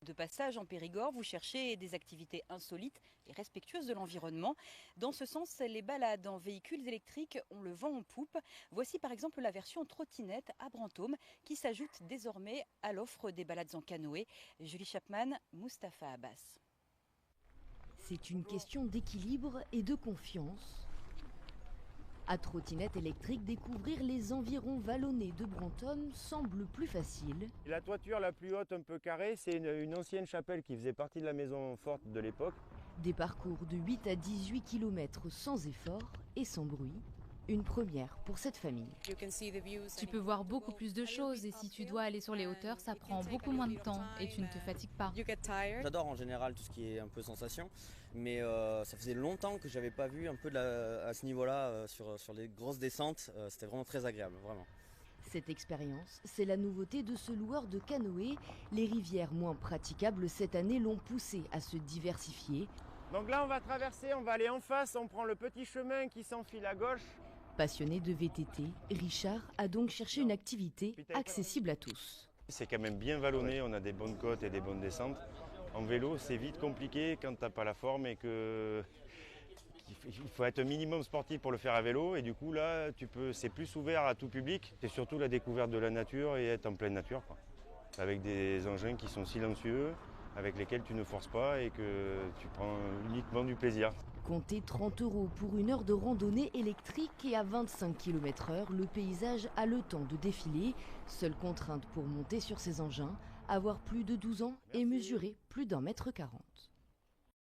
De passage en Périgord, vous cherchez des activités insolites et respectueuses de l'environnement. Dans ce sens, les balades en véhicules électriques ont le vent en poupe. Voici par exemple la version trottinette à Brantôme qui s'ajoute désormais à l'offre des balades en canoë. Julie Chapman, Mustapha Abbas. C'est une question d'équilibre et de confiance. À trottinette électrique, découvrir les environs vallonnés de Brantôme semble plus facile. La toiture la plus haute, un peu carrée, c'est une ancienne chapelle qui faisait partie de la maison forte de l'époque. Des parcours de 8 à 18 km sans effort et sans bruit. Une première pour cette famille. Tu peux voir beaucoup plus de choses et si tu dois aller sur les hauteurs, ça prend beaucoup moins de temps et tu ne te fatigues pas. J'adore en général tout ce qui est un peu sensation, mais ça faisait longtemps que j'avais pas vu un peu à ce niveau-là sur les grosses descentes. C'était vraiment très agréable, vraiment. Cette expérience, c'est la nouveauté de ce loueur de canoë. Les rivières moins praticables cette année l'ont poussé à se diversifier. Donc là on va traverser, on va aller en face, on prend le petit chemin qui s'enfile à gauche. Passionné de VTT, Richard a donc cherché une activité accessible à tous. C'est quand même bien vallonné, on a des bonnes côtes et des bonnes descentes. En vélo, c'est vite compliqué quand tu n'as pas la forme et qu'il faut être un minimum sportif pour le faire à vélo. Et du coup, là, c'est plus ouvert à tout public. C'est surtout la découverte de la nature et être en pleine nature, quoi. Avec des engins qui sont silencieux, avec lesquels tu ne forces pas et que tu prends uniquement du plaisir. Comptez 30 € pour une heure de randonnée électrique et à 25 km/h, le paysage a le temps de défiler. Seule contrainte pour monter sur ces engins, avoir plus de 12 ans et mesurer plus d'1,40 m.